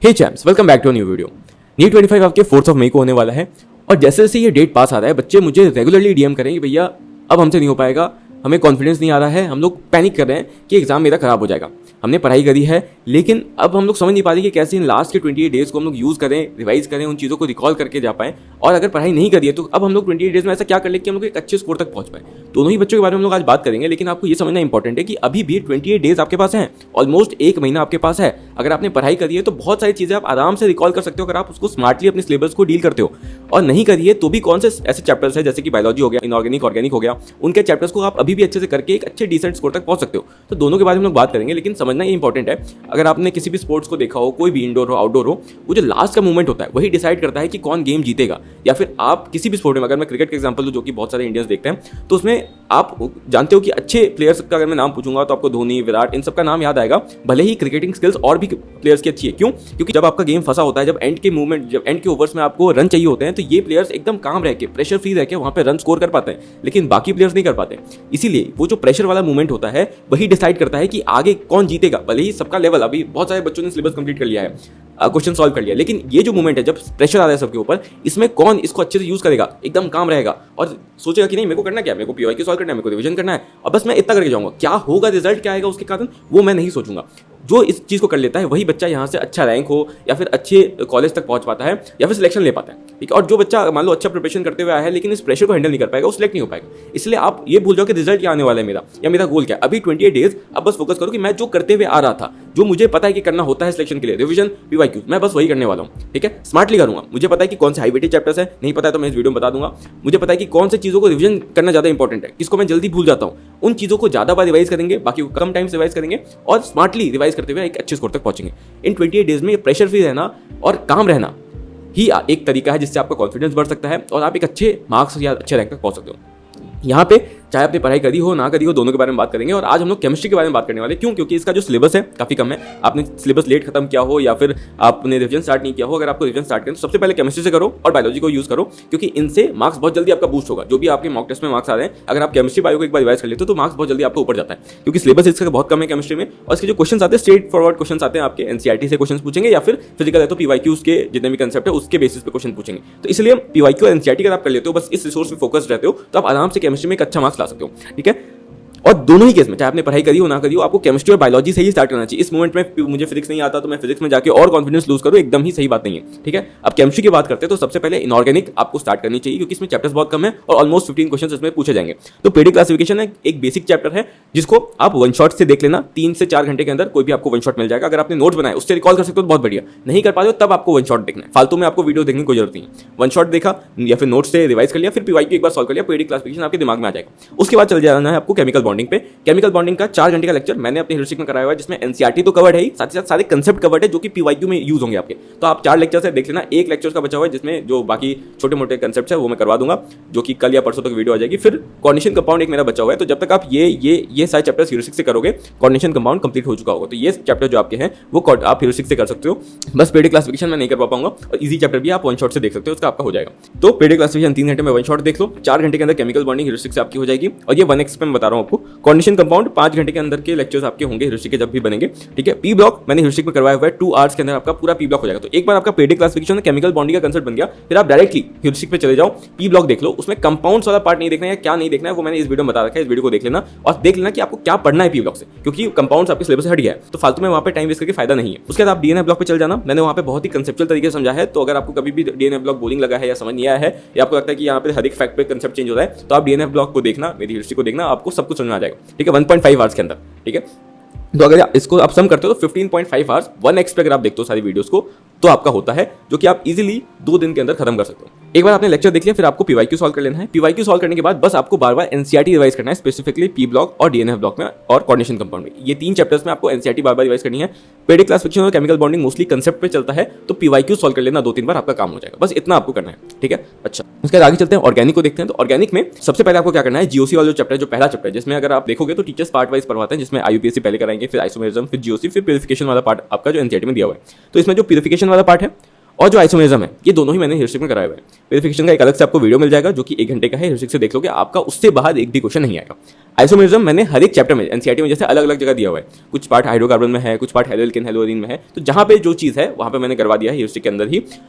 Hey champs, welcome back to new video. NEET 25 आपके 4 मई को होने वाला है और जैसे जैसे ये डेट पास आ रहा है बच्चे मुझे रेगुलरली डीएम करें कि भैया अब हमसे नहीं हो पाएगा, हमें कॉन्फिडेंस नहीं आ रहा है, हम लोग पैनिक कर रहे हैं कि एग्जाम मेरा खराब हो जाएगा। हमने पढ़ाई करी है लेकिन अब हम लोग समझ नहीं पा रहे कि कैसे इन लास्ट के 28 डेज को हम लोग यूज़ करें, रिवाइज करें, उन चीज़ों को रिकॉल करके जा पाएं। और अगर पढ़ाई नहीं करी है तो अब हम लोग 28 डेज में ऐसा क्या कर ले कि हम लोग एक अच्छे स्कोर तक पहुंच पाए। दोनों ही बच्चों के बारे में हम लोग आज बात करेंगे, लेकिन आपको ये समझना इंपॉर्टेंट है कि अभी भी 28 डेज आपके पास हैं, ऑलमोस्ट एक महीना आपके पास है। अगर आपने पढ़ाई करी है तो बहुत सारी चीज़ें आप आराम से रिकॉल कर सकते हो अगर आप उसको स्मार्टली अपने सिलेबस को डील करते हो। और नहीं करिए तो भी कौन से ऐसे चैप्टर्स हैं जैसे कि बायोलॉजी हो गया, इनऑर्गेनिक, ऑर्गेनिक हो गया, उनके चैप्टर्स को आप अभी भी अच्छे से करके एक अच्छे डिसेंट स्कोर तक पहुंच सकते हो। तो दोनों के बारे में हम लोग बात करेंगे, लेकिन समझना ये इंपॉर्टेंट है। अगर आपने किसी भी स्पोर्ट्स को देखा हो, कोई भी इंडोर हो आउटडोर हो, वो जो लास्ट का मूवमेंट होता है वही डिसाइड करता है कि कौन गेम जीतेगा। या फिर आप किसी भी स्पोर्ट में, अगर मैं क्रिकेट का एग्जांपल दूं जो कि बहुत सारे इंडियंस देखते हैं, तो उसमें आप जानते हो कि अच्छे प्लेयर्स का अगर मैं नाम पूछूंगा तो आपको धोनी, विराट, इन सब का नाम याद आएगा। भले ही क्रिकेटिंग स्किल्स और भी प्लेयर्स की अच्छी है। क्यों? क्योंकि जब आपका गेम फंसा होता है, जब एंड के मूवमेंट, जब एंड के ओवर्स में आपको रन चाहिए होते हैं, तो ये प्लेयर्स एकदम काम रह के, प्रेशर फ्री रह के वहां पे रन स्कोर कर पाते हैं, लेकिन बाकी प्लेयर्स नहीं कर पाते। इसीलिए वो जो प्रेशर वाला मूवमेंट होता है वही डिसाइड करता है कि आगे कौन जीतेगा। भले ही सबका लेवल, अभी बहुत सारे बच्चों ने सिलेबस कंप्लीट कर लिया है, क्वेश्चन सॉल्व कर लिया, लेकिन ये जो मूवमेंट है जब प्रेशर आ रहा है सबके ऊपर, इसमें कौन इसको अच्छे से यूज करेगा, एकदम काम रहेगा और सोचेगा कि नहीं मेरे को करना क्या, मेरे को पीवाईक्यू सॉल्व करना है, मेरे को रिवीजन करना है और बस मैं इतना करके जाऊंगा। क्या होगा, रिजल्ट क्या आएगा उसके कारण, वो मैं नहीं सोचूंगा। जो इस चीज़ को कर लेता है वही बच्चा यहाँ से अच्छा रैंक हो या फिर अच्छे कॉलेज तक पहुँच पाता है या फिर सिलेक्शन ले पाता है। ठीक है, और जो बच्चा मान लो अच्छा प्रिपरेशन करते हुए आया है लेकिन इस प्रेशर को हैंडल नहीं कर पाएगा, वो सिलेक्ट नहीं हो पाएगा। इसलिए आप ये भूल जाओ कि रिजल्ट क्या आने वाला है मेरा या मेरा गोल क्या है। अभी 28 डेज, अब बस फोकस करो कि मैं जो करते हुए आ रहा था, जो मुझे पता है कि करना होता है सिलेक्शन के लिए, रिवीजन, पीवाईक्यू, मैं बस वही करने वाला हूँ। ठीक है, स्मार्टली करूँगा। मुझे पता है कि कौन से हाई वेटेज चैप्टर्स है, नहीं पता है तो मैं इस वीडियो में बता दूंगा। मुझे पता है कि कौन से चीज़ों को रिवीजन करना ज़्यादा इंपॉर्टेंट है, किसको मैं जल्दी भूल जाता हूँ, उन चीज़ों को ज़्यादा बार रिवाइज करेंगे, बाकी को कम टाइम से रिवाइज करेंगे और स्मार्टली रिवाइज करते हुए एक अच्छे स्कोर तक पहुंचेंगे। इन 28 डेज में प्रेशर फ्री रहना और काम रहना ही एक तरीका है जिससे आपका कॉन्फिडेंस बढ़ सकता है और आप एक अच्छे मार्क्स या अच्छे रैंक तक पहुंच सकते हो। यहाँ पे चाहे आपने पढ़ाई करी हो ना करी हो, दोनों के बारे में बात करेंगे। और आज हम लोग केमिस्ट्री के बारे में बात करने वाले। क्यों? क्योंकि इसका जो सिलेबस है काफ़ी कम है। आपने सिलेबस लेट खत्म किया हो या फिर आपने रिवीजन स्टार्ट नहीं किया हो, अगर आपको रिवीजन स्टार्ट करें तो सबसे पहले केमिस्ट्री से करो और बायोलॉजी को यूज़ करो, क्योंकि इनसे मार्क्स बहुत जल्दी आपका बूस्ट होगा। जो भी आपके मॉक टेस्ट में मार्क्स आ रहे हैं, अगर आप केमिस्ट्री बायो को एक बार रिवाइज कर लेते हो तो मार्क्स बहुत जल्दी आपको ऊपर जाता है, क्योंकि सिलेबस इसका बहुत कम है केमिस्ट्री में। और इसके जो क्वेश्चन आते हैं स्ट्रेट फॉरवर्ड क्वेश्चन आते हैं, आपके एनसीईआरटी से क्वेश्चन पूछेंगे या फिर फिजिकल है तो पीवाईक्यूज के जितने भी कंसेप्ट है उसके बेसिस पे क्वेश्चन पूछेंगे। तो इसलिए पीवाईक्यू और एनसीईआरटी अगर आप कर लेते हो, बस इस रिसोर्स पे फोकस रहते हो, तो आप आराम से केमिस्ट्री में एक अच्छा मार्क्स ला सकते हो। ठीक है, और दोनों ही केस में चाहे आपने पढ़ाई करी हो ना करी हो, आपको केमिस्ट्री और बायोलॉजी से ही स्टार्ट करना चाहिए। इस मोमेंट में मुझे फिजिक्स नहीं आता तो मैं फिजिक्स में जाके और कॉन्फिडेंस लूज करूँ, एकदम ही सही बात नहीं है। ठीक है, अब केमिस्ट्री की बात करते हैं तो सबसे पहले इनऑर्गेनिक आपको स्टार्ट करनी चाहिए, क्योंकि इसमें चैप्टर्स बहुत कम है और ऑलमोस्ट 15 क्वेश्चन इसमें पूछे जाएंगे। तो पेरियोडिक क्लासिफिकेशन है, एक बेसिक चैप्टर है जिसको आप वन शॉट से देख लेना। 3 से 4 घंटे के अंदर कोई भी आपको वन शॉट मिल जाएगा। अगर आपने नोट्स बनाए उससे रिकॉल कर सकते हो तो बहुत बढ़िया, नहीं कर पाते हो तब आपको वन शॉट देखना है। फालतू में आपको वीडियो देखने की कोई जरूरत नहीं है। वन शॉट देखा या फिर नोट्स से रिवाइज कर लिया, फिर पीवाईक्यू एक बार सॉल्व कर लिया, पेरियोडिक क्लासिफिकेशन आपके दिमाग में आ जाएगा। उसके बाद चल जाना है आपको केमिकल बॉन्डिंग पे। केमिकल बॉन्डिंग का 4 घंटे का लेक्चर मैंने अपने हिस्ट्री में कराया हुआ है, जिसमें एनसीईआरटी तो कवर्ड है ही, साथ ही साथ सारे कंसेप्ट कवर्ड है जो कि पीवाईक्यू में यूज होंगे आपके। तो आप 4 लेक्चर से देख लेना। एक लेक्चर का बचा हुआ है जिसमें जो बाकी छोटे मोटे कंसेप्ट है वो मैं करवा दूंगा, जो कि कल या परसों तक वीडियो आ जाएगी। फिर कोऑर्डिनेशन कंपाउंड एक मेरा बचा हुआ है, तो जब तक आप ये सारे चैप्टर्स ह्यूरिस्टिक से करोगे, कोऑर्डिनेशन कंपाउंड कंप्लीट हो चुका होगा। तो ये चैप्टर जो आपके हैं वो आप ह्यूरिस्टिक से कर सकते हो। बस पेरियोडिक क्लासिफिकेशन मैं नहीं कर पाऊंगा और इजी चैप्टर भी आप वन शॉट से देख सकते हो, उसका आपका हो जाएगा। तो पेरियोडिक क्लासिफिकेशन 3 घंटे में वन शॉट देख लो, 4 घंटे के अंदर केमिकल बॉन्डिंग ह्यूरिस्टिक से आपकी हो जाएगी। और ये 1x पे मैं बता रहा हूँ आपको। कोऑर्डिनेशन कंपाउंड 5 घंटे के अंदर के लेक्चर्स आपके होंगे ह्यूरिस्टिक के, जब भी बनेंगे। ठीक है, पी ब्लॉक मैंने ह्यूरिस्टिक में करवाया हुआ है, 2 आवर्स के अंदर आपका पूरा पी ब्लॉक हो जाएगा। तो एक बार आपका पेरियोडिक क्लासिफिकेशन केमिकल बॉन्डिंग का कंसेप्ट बन गया, फिर आप डायरेक्टली ह्यूरिस्टिक पे चले जाओ, पी ब्लॉक देख लो। उसमें कंपाउंड्स वाला पार्ट नहीं देखना है, क्या नहीं देखना है वो मैंने इस वीडियो में बता रखा है। इस वीडियो को देख लेना और देख लेना कि आपको क्या पढ़ना है पी ब्लॉक से, क्योंकि कंपाउंड्स आपके सिलेबस से हट गया है, तो फालतू में वहां पे टाइम वेस्ट करके फायदा नहीं है। उसके बाद आप डीएनए ब्लॉक पे चल जाना। मैंने वहां पे बहुत ही कंसेप्चुअल तरीके से समझा है, तो अगर आपको कभी भी डीएनए ब्लॉक बोरिंग लगा है या समझ नहीं आया है या आपको लगता है कि यहाँ पे हर एक फैक्ट पे कंसेप्ट चेंज हो रहा है, तो आप डीएनए ब्लॉक को देखना, मेरी हिस्ट्री को देखना, आपको सब कुछ समझ में आ जाएगा। ठीक है, 1.5 आवर्स के अंदर। ठीक है, तो अगर इसको आप सम करते हो तो 15.5 आवर्स 1x पे अगर आप देखते हो सारी वीडियोस को, तो आपका होता है, जो कि आप इजीली 2 दिन के अंदर खत्म कर सकते हो। एक बार आपने लेक्चर देख लिया, फिर आपको पीवाईक्यू सॉल्व कर लेना है। पीवाईक्यू सॉल्व करने के बाद बस आपको बार बार एनसीईआरटी रिवाइज करना है, स्पेसिफिकली पी ब्लॉक और डीएनएफ ब्लॉक में और कोऑर्डिनेशन कंपाउंड में। ये 3 चैप्टर्स में आपको एनसीईआरटी बार बार रिवाइज करनी है। पेरियोडिक क्लासिफिकेशन और केमिकल बॉन्डिंग मोस्टली कंसेप्ट पे चलता है, तो पीवाईक्यू सॉल्व कर लेना 2-3 बार, आपका काम हो जाएगा। बस इतना आपको करना है। ठीक है, अच्छा, उसके बाद आगे चलते हैं, ऑर्गेनिक को देखते हैं। तो ऑर्गेनिक में सबसे पहले आपको क्या करना है, जीओसी वाला जो चैप्टर है, जो पहला चैप्टर है, जिसमें अगर आप देखोगे तो टीचर्स पार्ट वाइज पढ़वाते हैं, जिसमें आईयूपीएसी पहले कराएंगे, फिर आइसोमेरिज्म, फिर जीओसी, फिर प्यूरिफिकेशन वाला पार्ट आपका जो एनसीईआरटी में दिया हुआ है। तो इसमें जो प्यूरिफिकेशन वाला पार्ट है और जो आइसोमेरिज्म है ये दोनों ही मैंने ह्यूरिस्टिक में कराया हुआ है। वेरिफिकेशन का एक अलग से आपको वीडियो मिल जाएगा जो कि 1 घंटे का है, ह्यूरिस्टिक से देख लोगे, आपका उससे बाहर एक भी क्वेश्चन नहीं आएगा। आइसोमेरिज्म मैंने हर एक चैप्टर में एनसीईआरटी में जैसे अलग अलग जगह दिया हुआ है, कुछ पार्ट हाइड्रोकार्बन में है, कुछ पार्ट हेलोएल्केन हेलोअरीन में है, तो जहां पे जो चीज़ है वहां पे मैंने करवा दिया है ह्यूरिस्टिक के अंदर ही।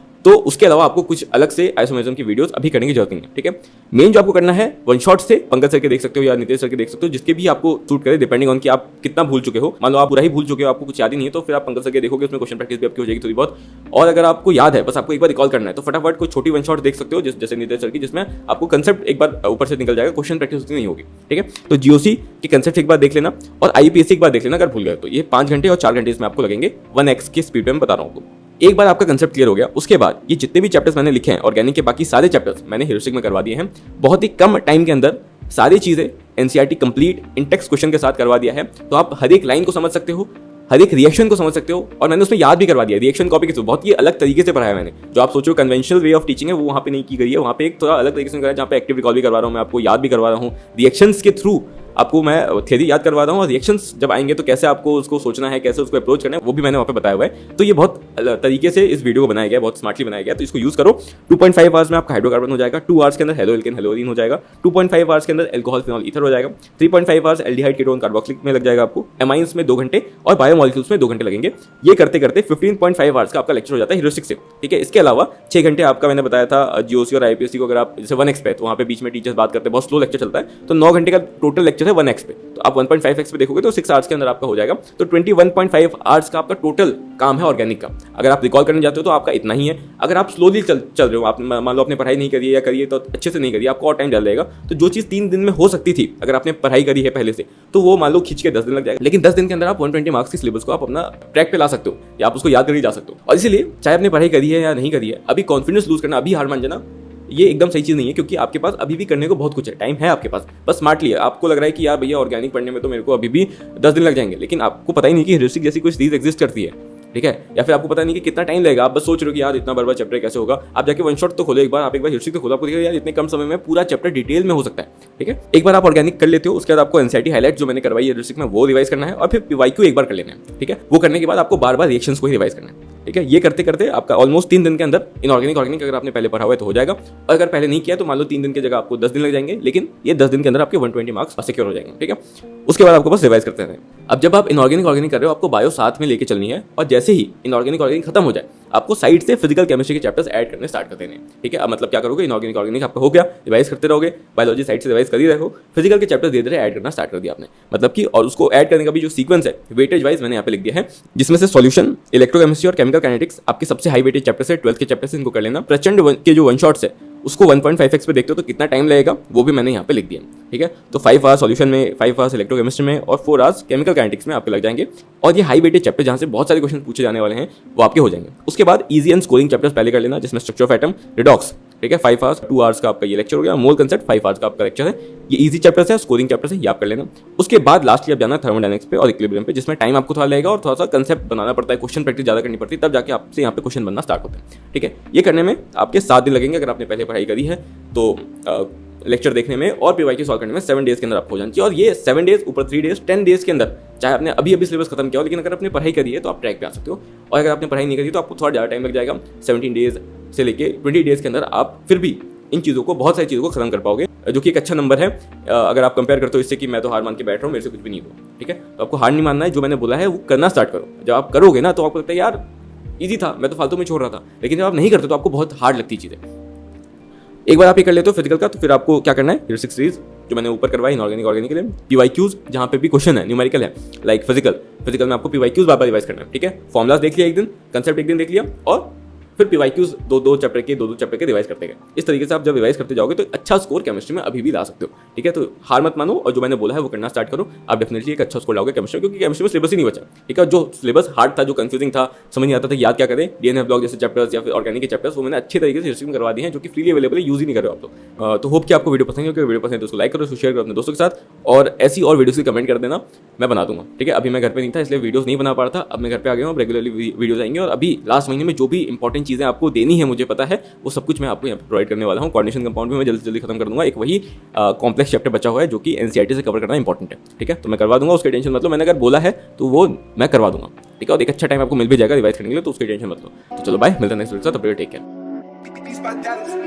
तो उसके अलावा आपको कुछ अलग से आइसोमेरिज्म की वीडियोस अभी करने की जरूरत नहीं है, ठीक है। मेन जो आपको करना है वन शॉट से पंकज सर के देख सकते हो या नितेश सर के देख सकते हो, जिसके भी आपको सूट करे डिपेंडिंग ऑन कि आप कितना भूल चुके हो। मान लो आप पूरा ही भूल चुके हो, आपको कुछ याद ही नहीं है, तो फिर आप पंकज सर के देखोगे, उसमें क्वेश्चन प्रैक्टिस भी आपकी हो जाएगी थोड़ी बहुत। और अगर आपको याद है, बस आपको एक बार रिकॉल करना है, तो फटाफट कोई छोटी वन शॉट देख सकते हो जैसे नितेश सर की, जिसमें आपको कंसेप्ट एक बार ऊपर से निकल जाएगा, क्वेश्चन प्रैक्टिस उतनी नहीं होगी, ठीक है। तो जीओसी के कंसेप्ट एक बार देख लेना और आईपीएससी एक बार देख लेना अगर भूल गए तो। ये 5 घंटे और 4 घंटे इसमें आपको लगेंगे 1x की स्पीड में बता रहा हूँ। एक बार आपका कंसेप्ट क्लियर हो गया, उसके बाद ये जितने भी चैप्टर्स मैंने लिखे हैं ऑर्गेनिक के, बाकी सारे चैप्टर्स मैंने ह्यूरिस्टिक में करवा दिए हैं। बहुत ही कम टाइम के अंदर सारी चीजें NCERT complete in text question के साथ करवा दिया है। तो आप हर एक लाइन को समझ सकते हो, हर एक रिएक्शन को समझ सकते हो, और मैंने उसमें याद भी करवा दिया। रिएक्शन कॉपी के थ्रू बहुत ही अलग तरीके से पढ़ाया मैंने। जो आप सोचो कन्वेंशनल वे ऑफ टीचिंग है वो वहाँ पे नहीं की गई है, वहाँ पे एक थोड़ा अलग तरीके से कराया, जहाँ पे एक्टिव रिकॉल भी करवा रहा हूँ मैं आपको, याद भी करवा रहा हूँ, रिएक्शंस के थ्रू आपको मैं थ्योरी याद करवा रहा हूँ, और रिएक्शंस जब आएंगे तो कैसे आपको उसको सोचना है, कैसे उसको अप्रोच करना है, वो भी मैंने वहाँ पे बताया हुआ है। तो ये बहुत तरीके से इस वीडियो को बनाया गया है, बहुत स्मार्टली बनाया गया है, तो इसको यूज करो। 2.5 आवर्स में आपका हाइड्रोकार्बन हो जाएगा, 2 आवर्स के अंदर हेलोएल्केन हेलोअरीन हो जाएगा, 2.5 आवर्स के अंदर एल्कोहल फिनॉल ईथर हो जाएगा, 3.5 आवर्स एल्डिहाइड कीटोन कार्बोक्सिलिक में लग जाएगा आपको, एमाइंस में 2 घंटे और बायोमोलिक्यूल्स में 2 घंटे लगेंगे। ये करते करते 15.5 आवर्स का आपका लेक्चर हो जाता है ह्यूरिस्टिक से, ठीक है। इसके अलावा 6 घंटे आपका मैंने बताया था जीओसी और आईपीएससी को, अगर आप जैसे 1x पे, तो वहाँ पे बीच में टीचर्स बात करते हैं, बहुत स्लो लेक्चर चलता है, तो 9 घंटे का टोटल लेक्चर है 1x पे। तो आप 1.5x पे देखोगे तो 6 आवर्स के अंदर आपका हो जाएगा। तो 21.5 आवर्स का आपका टोटल काम है ऑर्गेनिक का। अगर आप रिकॉल करने जाते हो तो आपका इतना ही है। अगर आप स्लोली चल रहे हो, आप मान लो आपने पढ़ाई नहीं करी है या करिए तो अच्छे से नहीं करिए, आपको और टाइम डल जाएगा। तो जो चीज़ 3 दिन में हो सकती थी, अगर आपने पढ़ाई करी है पहले से, तो वो मान लो खींच के 10 दिन लग जाएगा। लेकिन 10 दिन के अंदर आप 120 मार्क्स की सिलेबस को आप अपना ट्रैक पे ला सकते हो, या आप उसको याद कर ही जा सकते हो। और इसीलिए चाहे आपने पढ़ाई करी है या नहीं करी है, अभी कॉन्फिडेंस लूज करना, अभी हार मान जाना, ये एकदम सही चीज़ नहीं है, क्योंकि आपके पास अभी भी करने को बहुत कुछ है, टाइम है आपके पास। बस स्मार्टली है। आपको लग रहा है कि यार भैया ऑर्गेनिक पढ़ने में तो मेरे को अभी भी 10 दिन लग जाएंगे, लेकिन आपको पता ही नहीं कि ह्यूरिस्टिक जैसी कोई चीज़ एग्जिस्ट करती है, ठीक है। या फिर आपको पता नहीं कि कितना टाइम लगेगा, आप बस सोच रहे हो कि यार इतना बड़ा चैप्टर कैसे होगा। आप जाके वन शॉट तो खोलो एक बार, आप एक बार ह्यूरिस्टिक तो खोलो, आपको यार इतने कम समय में पूरा चैप्टर डिटेल में हो सकता है, ठीक है। एक बार आप ऑर्गेनिक कर लेते हो, उसके बाद आपको एनसीईआरटी हाईलाइट जो मैंने करवाई है ह्यूरिस्टिक में वो रिवाइज करना है, और फिर पीवाईक्यू एक बार कर लेना है, ठीक है। वो करने के बाद आपको बार बार रिएक्शंस को ही रिवाइज करना है, ठीक है। ये करते करते आपका ऑलमोस्ट 3 दिन के अंदर इनऑर्गेनिक ऑर्गेनिक अगर आपने पहले पढ़ा हुआ है तो हो जाएगा, और अगर पहले नहीं किया तो मान लो 3 दिन की जगह आपको 10 दिन लग जाएंगे, लेकिन ये 10 दिन के अंदर आपके 120 मार्क्स सिक्योर हो जाएंगे, ठीक है। उसके बाद आपको बस रिवाइज करते हैं। अब जब आप इनऑर्गेनिक ऑर्गेनिक कर रहे हो, आपको बायो साथ में लेके चलनी है, और जैसे ही इनऑर्गेनिक ऑर्गेनिक खत्म हो जाए, आपको साइड से फिजिकल केमिस्ट्री के चैप्टर्स ऐड करने स्टार्ट कर देने हैं, ठीक है। अब मतलब क्या करोगे, इनऑर्गेनिक ऑर्गेनिक आपका हो गया, रिवाइज करते रहोगे, बायोलॉजी साइड से रिवाइज कर ही रखो, फिजिकल के चैप्टर्स धीरे धीरे ऐड करना स्टार्ट कर दिया आपने, मतलब कि, और उसको ऐड करने का भी जो सीक्वेंस है वेटेज वाइज मैंने यहाँ पे लिख दिया है, जिसमें से सॉल्यूशन, इलेक्ट्रोकेमिस्ट्री और केमिकल काइनेटिक्स आपके सबसे हाई वेटेज चैप्टर है, 12th के चैप्टर से इनको कर लेना। प्रचंड के जो वन शॉट्स है उसको 1.5x पे देखते हो तो कितना टाइम लगेगा वो भी मैंने यहाँ पे लिख दिया, ठीक है। तो 5 आवर्स सॉल्यूशन में, 5 आवर्स इलेक्ट्रोकेमिस्ट्री में, और 4 आवर्स केमिकल काइनेटिक्स में आपके लग जाएंगे। और ये हाई वेटेज चैप्टर जहाँ से बहुत सारे क्वेश्चन पूछे जाने वाले हैं वो आपके हो जाएंगे। उसके बाद इजी एंड स्कोरिंग चैप्टर्स पहले कर लेना, जिसमें स्ट्रक्चर ऑफ एटम, रिडॉक्स, ठीक है, 5 आवर्स, 2 आवर्स का आपका ये लेक्चर हो गया। मोल कंसेप्ट 5 आवर्स का आपका लेक्चर है। ये इजी चैप्टर्स है, स्कोरिंग चैप्टर्स है, ये आप कर लेना। उसके बाद लास्टली आप जाना थर्मोडायनेमिक्स पे और इक्विलिब्रियम पे, जिसमें टाइम आपको थोड़ा लगेगा और थोड़ा सा कंसेप्ट बनाना पड़ता है, क्वेश्चन प्रैक्टिस ज़्यादा करनी पड़ती है, तब जाके आपसे यहाँ पे क्वेश्चन बनना स्टार्ट होते हैं, ठीक है। ये करने में आपके 7 दिन लगेंगे अगर आपने पहले पढ़ाई करी है तो। लेक्चर देखने में और पीवाईक्यू सॉल्व करने में 7 डेज के अंदर आपको हो जाना चाहिए। और ये 7 डेज ऊपर 3 डेज 10 डेज के अंदर, चाहे आपने अभी सिलेबस खत्म किया हो, लेकिन अगर आपने पढ़ाई करी है तो आप ट्रैक पे आ सकते हो। और अगर आपने पढ़ाई नहीं करी तो आपको थोड़ा ज़्यादा टाइम लग जाएगा, 17 डेज से लेके 20 डेज के अंदर आप फिर भी इन चीज़ों को, बहुत सारी चीज़ों को खत्म कर पाओगे, जो कि एक अच्छा नंबर है। अगर आप कंपेयर करते हो इससे कि मैं तो हार मान के बैठ रहा हूँ, मेरे से कुछ भी नहीं हुआ, ठीक है। तो आपको हार नहीं मानना है, जो मैंने बोला है वो करना स्टार्ट करो। जब आप करोगे ना तो आपको लगता है यार ईजी था, मैं तो फालतू में छोड़ रहा था, लेकिन जब आप नहीं करते तो आपको बहुत हार्ड लगती चीज़ें। एक बार आप ये कर लेते हो फिजिकल का, तो फिर आपको क्या करना है, ह्यूरिस्टिक सीरीज जो मैंने ऊपर करवाई इनऑर्गेनिक ऑर्गेनिक के लिए, पीवाईक्यूज जहाँ पे भी क्वेश्चन है न्यूमेरिकल है, लाइक फिजिकल में आपको पीवाईक्यूज बार बार रिवाइज करना है, ठीक है। फॉर्मुलाज देख लिया एक दिन, कंसेप्ट एक दिन देख लिया, और फिर पीवाईक्यूज दो चैप्टर के रिवाइज करते गए। इस तरीके से आप जब रिवाइज करते जाओगे तो अच्छा स्कोर केमिस्ट्री में अभी भी ला सकते हो, ठीक है। तो हार मत मानो, और जो मैंने बोला है वो करना स्टार्ट करो, आप डेफिनेटली एक अच्छा स्कोर लाओगे केमिस्ट्री, क्योंकि केमिस्ट्री में सिलेबस ही नहीं बचा, ठीक है। जो सिलेबस हार्ड था, जो कंफ्यूजिंग था, समझ नहीं आता था याद क्या करें, डीएनए ब्लॉक जैसे चैप्टर्स या फिर ऑर्गेनिक के चैप्टर्स, वो मैंने अच्छे तरीके से हिस्ट्री में करवा दिए हैं, जो कि फ्रीली अवेलेबल है, यूज ही नहीं कर रहे हो आप लोग। तो होप कि आपको वीडियो पसंद है, वीडियो पसंद है तो उसको लाइक करो, शेयर करो अपने दोस्तों के साथ, और ऐसी और वीडियोस की कमेंट कर देना, मैं बना दूंगा, ठीक है। अभी मैं घर पे नहीं था इसलिए वीडियोस नहीं बना पा रहा था, अब मैं घर पे आ गया हूँ, रेगुलरली वीडियोस आएंगे। और अभी लास्ट महीने में जो भी इंपॉर्टेंट इंपॉर्टेंट चीज़ें आपको देनी है, मुझे पता है, वो सब कुछ मैं आपको यहाँ पर प्रोवाइड करने वाला हूँ। कोऑर्डिनेशन कंपाउंड भी मैं जल्दी से जल्दी खत्म कर दूंगा। एक वही कॉम्प्लेक्स चैप्टर बचा हुआ है जो कि एनसीईआरटी से कवर करना इंपॉर्टेंट है, ठीक है, तो मैं करवा दूंगा, उसकी टेंशन मतलब मैंने अगर बोला है तो वो मैं करवा दूंगा, ठीक है। और एक अच्छा टाइम आपको मिल भी जाएगा रिवाइज करने के लिए, तो उसकी टेंशन मत लो। तो चलो बाय, मिलते हैं नेक्स्ट वीडियो के साथ, तब तक टेक केयर।